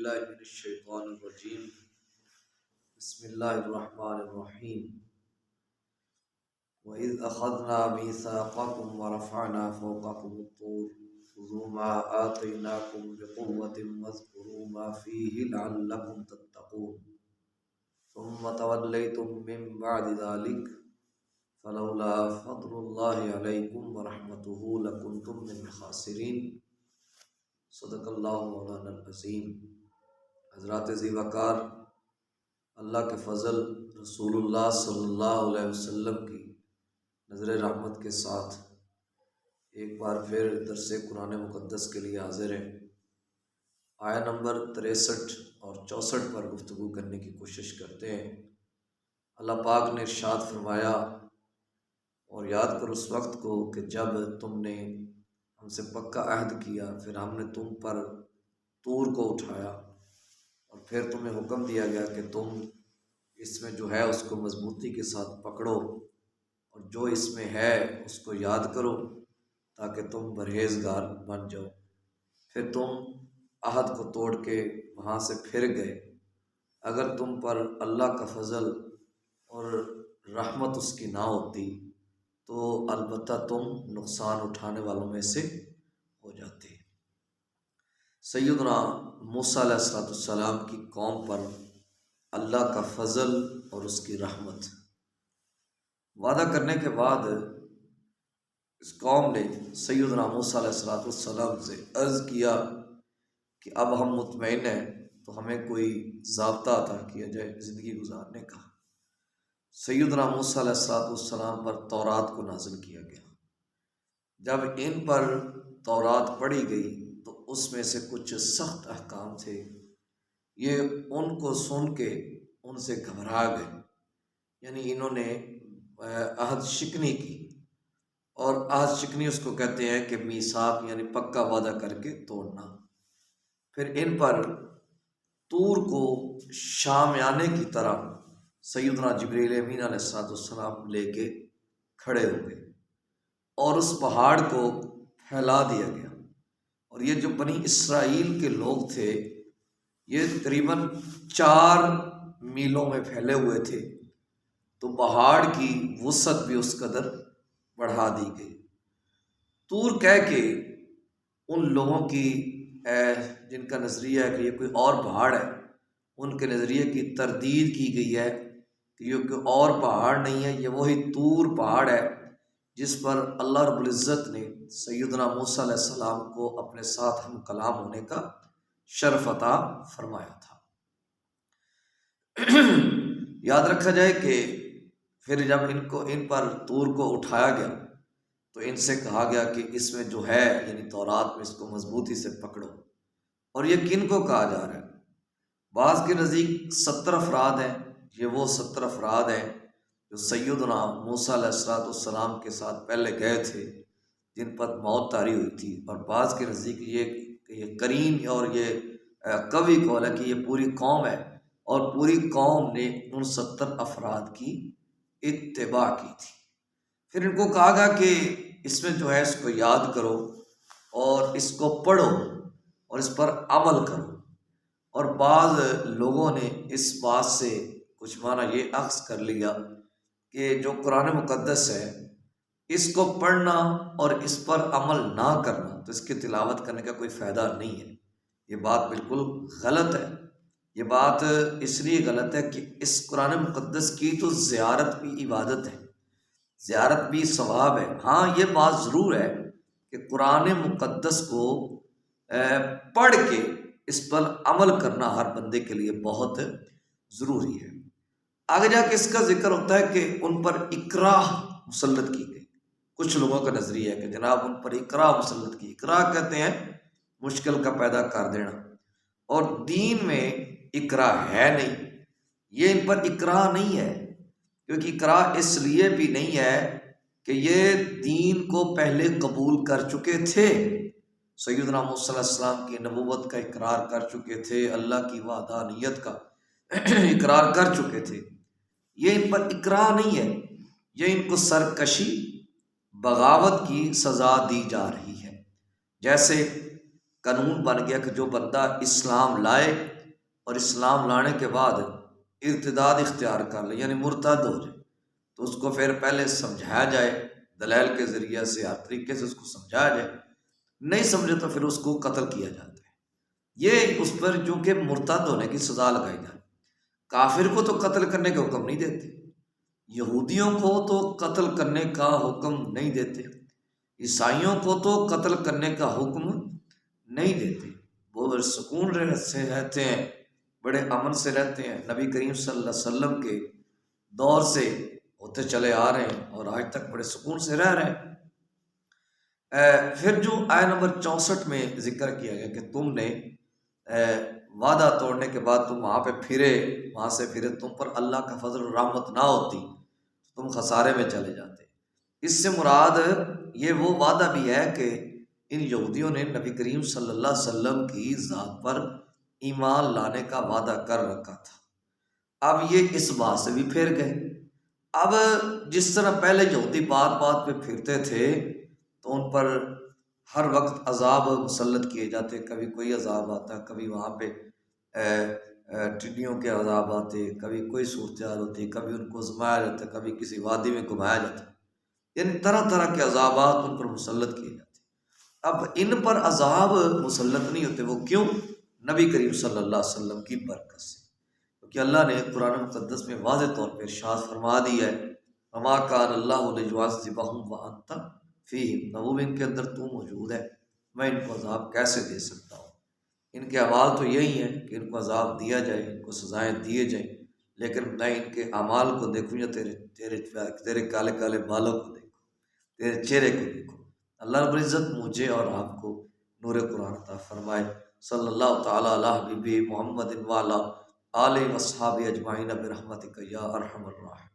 باللہ من الشیطان الرجیم بسم اللہ الرحمن الرحیم وَإِذْ أَخَذْنَا مِيثَاقَكُمْ وَرَفَعْنَا فَوْقَكُمُ الطُّورَ خُذُوا مَا آتَيْنَاكُمْ بِقُوَّةٍ وَاذْكُرُوا مَا فِيهِ لَعَلَّكُمْ تَتَّقُونَ ثُمَّ تَوَلَّيْتُم مِّن بَعْدِ ذَلِكَ فَلَوْلَا فَضْلُ اللَّهِ عَلَيْكُمْ وَرَحْمَتُهُ لَكُنتُم مِّنَ الْخَاسِرِينَ۔ صدق اللہ مولانا العظیم۔ حضرات ذی وقار، اللہ کے فضل، رسول اللہ صلی اللہ علیہ وسلم کی نظر رحمت کے ساتھ ایک بار پھر درس قرآن مقدس کے لیے حاضر ہیں۔ آیہ نمبر 63 اور 64 پر گفتگو کرنے کی کوشش کرتے ہیں۔ اللہ پاک نے ارشاد فرمایا، اور یاد کرو اس وقت کو کہ جب تم نے ہم سے پکا عہد کیا، پھر ہم نے تم پر طور کو اٹھایا اور پھر تمہیں حکم دیا گیا کہ تم اس میں جو ہے اس کو مضبوطی کے ساتھ پکڑو اور جو اس میں ہے اس کو یاد کرو تاکہ تم پرہیزگار بن جاؤ۔ پھر تم عہد کو توڑ کے وہاں سے پھر گئے۔ اگر تم پر اللہ کا فضل اور رحمت اس کی نہ ہوتی تو البتہ تم نقصان اٹھانے والوں میں سے ہو جاتے۔ سیدنا موسیٰ علیہ السلام کی قوم پر اللہ کا فضل اور اس کی رحمت۔ وعدہ کرنے کے بعد اس قوم نے سیدنا موسیٰ علیہ السلام سے عرض کیا کہ اب ہم مطمئن ہیں تو ہمیں کوئی ضابطہ عطا کیا جائے زندگی گزارنے کا۔ سیدنا موسیٰ علیہ السلام پر تورات کو نازل کیا گیا۔ جب ان پر تورات پڑھی گئی تو اس میں سے کچھ سخت احکام تھے، یہ ان کو سن کے ان سے گھبرا گئے، یعنی انہوں نے عہد شکنی کی، اور عہد شکنی اس کو کہتے ہیں کہ میثاق یعنی پکا وعدہ کر کے توڑنا۔ پھر ان پر طور کو شامیانے کی طرح سیدنا جبریل امین علیہ السلام لے کے کھڑے ہو گئے اور اس پہاڑ کو پھیلا دیا گیا۔ اور یہ جو بنی اسرائیل کے لوگ تھے یہ تقریباً 4 میلوں میں پھیلے ہوئے تھے، تو پہاڑ کی وسعت بھی اس قدر بڑھا دی گئی۔ طور کہہ کے ان لوگوں کی جن کا نظریہ ہے کہ یہ کوئی اور پہاڑ ہے، ان کے نظریے کی تردید کی گئی ہے کہ یہ کوئی اور پہاڑ نہیں ہے، یہ وہی طور پہاڑ ہے جس پر اللہ رب العزت نے سیدنا موسیٰ علیہ السلام کو اپنے ساتھ ہم کلام ہونے کا شرف عطا فرمایا تھا۔ یاد رکھا جائے کہ پھر جب ان پر طور کو اٹھایا گیا تو ان سے کہا گیا کہ اس میں جو ہے یعنی تورات میں اس کو مضبوطی سے پکڑو۔ اور یہ کن کو کہا جا رہا ہے؟ بعض کے نزدیک 70 افراد ہیں، یہ وہ 70 افراد ہیں جو سیدنا موسیٰ علیہ السلام کے ساتھ پہلے گئے تھے جن پر موت طاری ہوئی تھی، اور بعض کے نزدیک یہ کریم اور یہ قوی قول ہے کہ یہ پوری قوم ہے، اور پوری قوم نے ان 70 افراد کی اتباع کی تھی۔ پھر ان کو کہا گیا کہ اس میں جو ہے اس کو یاد کرو اور اس کو پڑھو اور اس پر عمل کرو۔ اور بعض لوگوں نے اس بات سے کچھ معنی یہ اخذ کر لیا کہ جو قرآن مقدس ہے اس کو پڑھنا اور اس پر عمل نہ کرنا تو اس کی تلاوت کرنے کا کوئی فائدہ نہیں ہے۔ یہ بات بالکل غلط ہے۔ یہ بات اس لیے غلط ہے کہ اس قرآن مقدس کی تو زیارت بھی عبادت ہے، زیارت بھی ثواب ہے۔ ہاں یہ بات ضرور ہے کہ قرآن مقدس کو پڑھ کے اس پر عمل کرنا ہر بندے کے لیے بہت ضروری ہے۔ آگے جا کے اس کا ذکر ہوتا ہے کہ ان پر اکراہ مسلط کی گئی۔ کچھ لوگوں کا نظریہ ہے کہ جناب ان پر اکراہ مسلط کی۔ اکراہ کہتے ہیں مشکل کا پیدا کر دینا، اور دین میں اکراہ ہے نہیں، یہ ان پر اکراہ نہیں ہے، کیونکہ اکراہ اس لیے بھی نہیں ہے کہ یہ دین کو پہلے قبول کر چکے تھے، سیدنا موسیٰ علیہ السلام کی نبوت کا اقرار کر چکے تھے، اللہ کی وحدانیت کا اقرار کر چکے تھے۔ یہ ان پر اکراہ نہیں ہے، یہ ان کو سرکشی بغاوت کی سزا دی جا رہی ہے۔ جیسے قانون بن گیا کہ جو بندہ اسلام لائے اور اسلام لانے کے بعد ارتداد اختیار کر لے یعنی مرتد ہو جائے، تو اس کو پھر پہلے سمجھایا جائے دلائل کے ذریعے سے، ہر طریقے سے اس کو سمجھایا جائے، نہیں سمجھے تو پھر اس کو قتل کیا جاتا ہے۔ یہ اس پر جو کہ مرتد ہونے کی سزا لگائی جائے۔ کافر کو تو قتل کرنے کا حکم نہیں دیتے، یہودیوں کو تو قتل کرنے کا حکم نہیں دیتے، عیسائیوں کو تو قتل کرنے کا حکم نہیں دیتے، وہ سکون سے رہتے ہیں، بڑے امن سے رہتے ہیں، نبی کریم صلی اللہ علیہ وسلم کے دور سے ہوتے چلے آ رہے ہیں اور آج تک بڑے سکون سے رہ رہے ہیں۔ پھر جو آیت نمبر 64 میں ذکر کیا گیا کہ تم نے وعدہ توڑنے کے بعد تم وہاں سے پھرے، تم پر اللہ کا فضل و رحمت نہ ہوتی، تم خسارے میں چلے جاتے۔ اس سے مراد یہ وہ وعدہ بھی ہے کہ ان یہودیوں نے نبی کریم صلی اللہ علیہ وسلم کی ذات پر ایمان لانے کا وعدہ کر رکھا تھا، اب یہ اس بات سے بھی پھر گئے۔ اب جس طرح پہلے یہودی بات بات پہ پھرتے تھے تو ان پر ہر وقت عذاب مسلط کیے جاتے، کبھی کوئی عذاب آتا، کبھی وہاں پہ ٹڈیوں کے عذاب آتے، کبھی کوئی صورتحال ہوتی، کبھی ان کو آزمایا جاتا، کبھی کسی وادی میں گھمایا جاتا، یعنی طرح طرح کے عذابات ان پر مسلط کیے جاتے۔ اب ان پر عذاب مسلط نہیں ہوتے، وہ کیوں؟ نبی کریم صلی اللہ علیہ وسلم کی برکت سے، کیونکہ اللہ نے قرآن مقدس میں واضح طور پہ ارشاد فرما دیا ہے وما کان اللہ لیعذبہم وانت فیہم، وہ ان کے اندر تو موجود ہے، میں ان کو عذاب کیسے دے سکتا ہوں۔ ان کے اعمال تو یہی ہیں کہ ان کو عذاب دیا جائے، ان کو سزائیں دیے جائیں، لیکن میں ان کے اعمال کو دیکھوں یا تیرے کالے کالے بالوں کو دیکھوں، تیرے چہرے کو دیکھوں۔ اللہ رب العزت مجھے اور آپ کو نور قرآن عطا فرمائے۔ صلی اللہ تعالیٰ علی حبیبہ محمد وعلی آلہ وصحابہ اجمعین برحمتک یا ارحم الراحمین۔